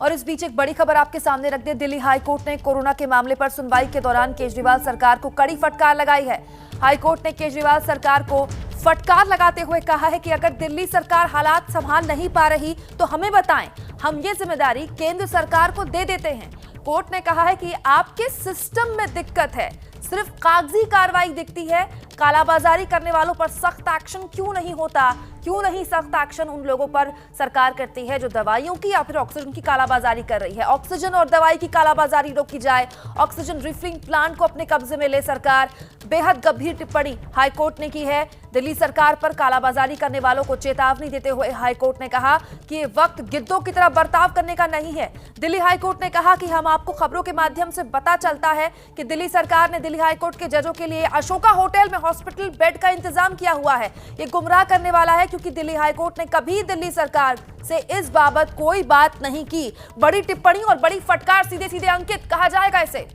और इस बीच एक बड़ी खबर आपके सामने रख दे। दिल्ली हाईकोर्ट ने कोरोना के मामले पर सुनवाई के दौरान केजरीवाल सरकार को कड़ी फटकार लगाई है। हाईकोर्ट ने केजरीवाल सरकार को फटकार लगाते हुए कहा है कि अगर दिल्ली सरकार हालात संभाल नहीं पा रही तो हमें बताएं, हम ये जिम्मेदारी केंद्र सरकार को दे देते हैं। कोर्ट ने कहा है कि आपके सिस्टम में दिक्कत है, सिर्फ कागजी कार्रवाई दिखती है, कालाबाजारी करने वालों पर सख्त एक्शन क्यों नहीं होता, क्यों नहीं सख्त एक्शन उन लोगों पर सरकार करती है जो दवाइयों की या फिर ऑक्सीजन की कालाबाजारी कर रही है। ऑक्सीजन और दवाई की कालाबाजारी रोकी जाए, ऑक्सीजन रिफिलिंग प्लांट को अपने कब्जे में ले सरकार। बेहद गंभीर टिप्पणी हाईकोर्ट ने की है। दिल्ली सरकार पर कालाबाजारी करने वालों को चेतावनी देते हुए हाईकोर्ट ने कहा कि ये वक्त गिद्धों की तरह बर्ताव करने का नहीं है। दिल्ली हाईकोर्ट ने कहा कि हम आपको खबरों के माध्यम से पता चलता है कि दिल्ली सरकार ने दिल्ली हाईकोर्ट के जजों के लिए अशोका होटल में हॉस्पिटल बेड का इंतजाम किया हुआ है। ये गुमराह करने वाला है क्योंकि दिल्ली हाईकोर्ट ने कभी दिल्ली सरकार से इस बाबत कोई बात नहीं की। बड़ी टिप्पणी और बड़ी फटकार, सीधे सीधे अंकित कहा जाएगा इसे।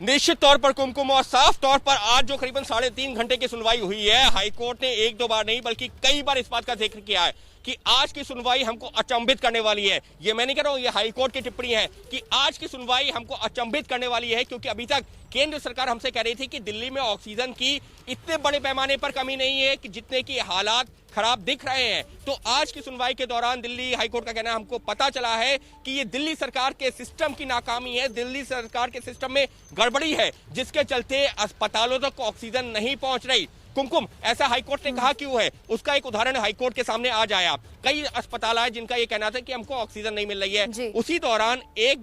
निश्चित तौर पर कुमकुम, और साफ तौर पर आज जो करीबन 3.5 घंटे की सुनवाई हुई है, हाईकोर्ट ने एक दो बार नहीं बल्कि कई बार इस बात का जिक्र किया है कि आज की सुनवाई हमको अचंभित करने वाली है। ये मैं नहीं कह रहा हूं, ये हाईकोर्ट की टिप्पणी है कि आज की सुनवाई हमको अचंभित करने वाली है, क्योंकि अभी तक केंद्र सरकार हमसे कह रही थी कि दिल्ली में ऑक्सीजन की इतने बड़े पैमाने पर कमी नहीं है कि जितने की हालात खराब दिख रहे हैं। तो आज की सुनवाई के दौरान दिल्ली हाईकोर्ट का कहना है, हमको पता चला है कि ये दिल्ली सरकार के सिस्टम की नाकामी है, दिल्ली सरकार के सिस्टम में गड़बड़ी है, जिसके चलते अस्पतालों तक ऑक्सीजन नहीं पहुंच रही। कुमकुम, ऐसा हाईकोर्ट ने कहा क्यों है, उसका एक उदाहरण हाईकोर्ट के सामने आ जाया। कई अस्पताल आए जिनका ये कहना था कि हमको ऑक्सीजन नहीं मिल रही है। उसी दौरान एक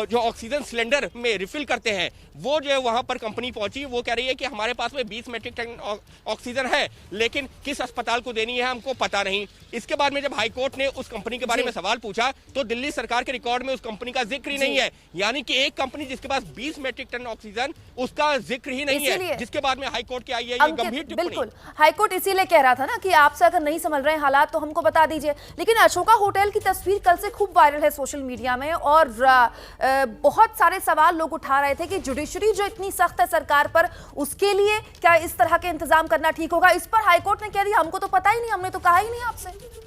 जो ऑक्सीजन सिलेंडर में रिफिल करते हैं, वो जो वहां पर कंपनी पहुंची, वो कह रही है कि हमारे पास में 20 मीट्रिक टन ऑक्सीजन है, लेकिन किस अस्पताल को देनी है हमको पता नहीं। इसके बाद में जब हाईकोर्ट ने उस कंपनी के बारे में सवाल पूछा तो दिल्ली सरकार के रिकॉर्ड में उस कंपनी का जिक्र ही नहीं है। यानी कि एक कंपनी जिसके पास 20 मीट्रिक टन ऑक्सीजन, उसका जिक्र ही नहीं है, जिसके बाद में हाईकोर्ट की आई है ये गंभीर टिप्पणी। बिल्कुल, हाईकोर्ट इसीलिए कह रहा था ना कि आपसे अगर नहीं समझ रहे हैं हालात तो हमको बता दीजिए। लेकिन अशोका होटल की तस्वीर कल से खूब वायरल है सोशल मीडिया में, और बहुत सारे सवाल लोग उठा रहे थे कि जुडिशरी जो इतनी सख्त है सरकार पर, उसके लिए क्या इस तरह के इंतजाम करना ठीक होगा। इस पर हाईकोर्ट ने कह दिया हमको तो पता ही नहीं, हमने तो कहा ही नहीं आपसे।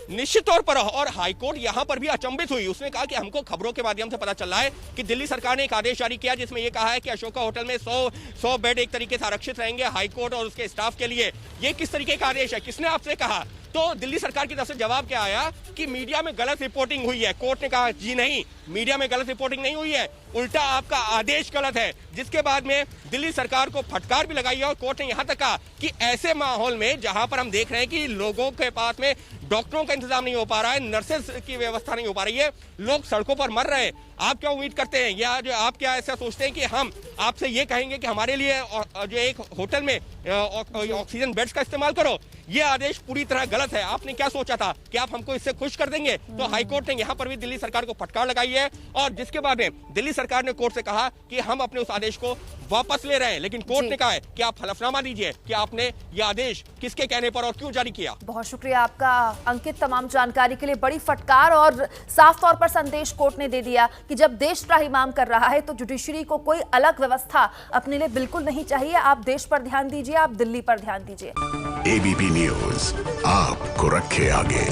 निश्चित तौर पर, और हाईकोर्ट यहां पर भी अचंभित हुई। उसने कहा कि हमको खबरों के माध्यम से पता चल रहा है कि दिल्ली सरकार ने एक आदेश जारी किया जिसमें यह कहा है कि अशोका होटल में 100 बेड एक तरीके से आरक्षित रहेंगे हाईकोर्ट और उसके स्टाफ के लिए। ये किस तरीके का आदेश है, किसने आपसे कहा? तो दिल्ली सरकार की तरफ से जवाब क्या आया कि मीडिया में गलत रिपोर्टिंग हुई है। कोर्ट ने कहा जी नहीं, मीडिया में गलत रिपोर्टिंग नहीं हुई है, उल्टा आपका आदेश गलत है। जिसके बाद में दिल्ली सरकार को फटकार भी लगाई है, और कोर्ट ने यहां तक कहा कि ऐसे माहौल में जहां पर हम देख रहे हैं कि लोगों के पास में डॉक्टरों का इंतजाम नहीं हो पा रहा है, नर्सेस की व्यवस्था नहीं हो पा रही है, लोग सड़कों पर मर रहे हैं, आप क्या उम्मीद करते हैं, या जो आप क्या ऐसा सोचते हैं कि हम आपसे ये कहेंगे कि हमारे लिए जो एक होटल में ऑक्सीजन बेड्स का इस्तेमाल करो? ये आदेश पूरी तरह गलत है। आपने क्या सोचा था कि आप हमको इससे खुश कर देंगे? तो हाईकोर्ट ने यहाँ पर भी दिल्ली सरकार को फटकार लगाई है, और जिसके बाद में दिल्ली सरकार ने कोर्ट से कहा कि हम अपने उस आदेश को वापस ले रहे हैं। लेकिन कोर्ट ने कहा है कि आप हलफनामा दीजिए कि आपने ये आदेश किसके कहने पर और क्यों जारी किया। बहुत शुक्रिया आपका अंकित, तमाम जानकारी के लिए। बड़ी फटकार और साफ तौर पर संदेश कोर्ट ने दे दिया कि जब देश त्राहिमाम कर रहा है तो जुडिशरी को कोई अलग व्यवस्था अपने लिए बिल्कुल नहीं चाहिए। आप देश पर ध्यान दीजिए, आप दिल्ली पर ध्यान दीजिए। एबीपी न्यूज़ आपको रखे आगे।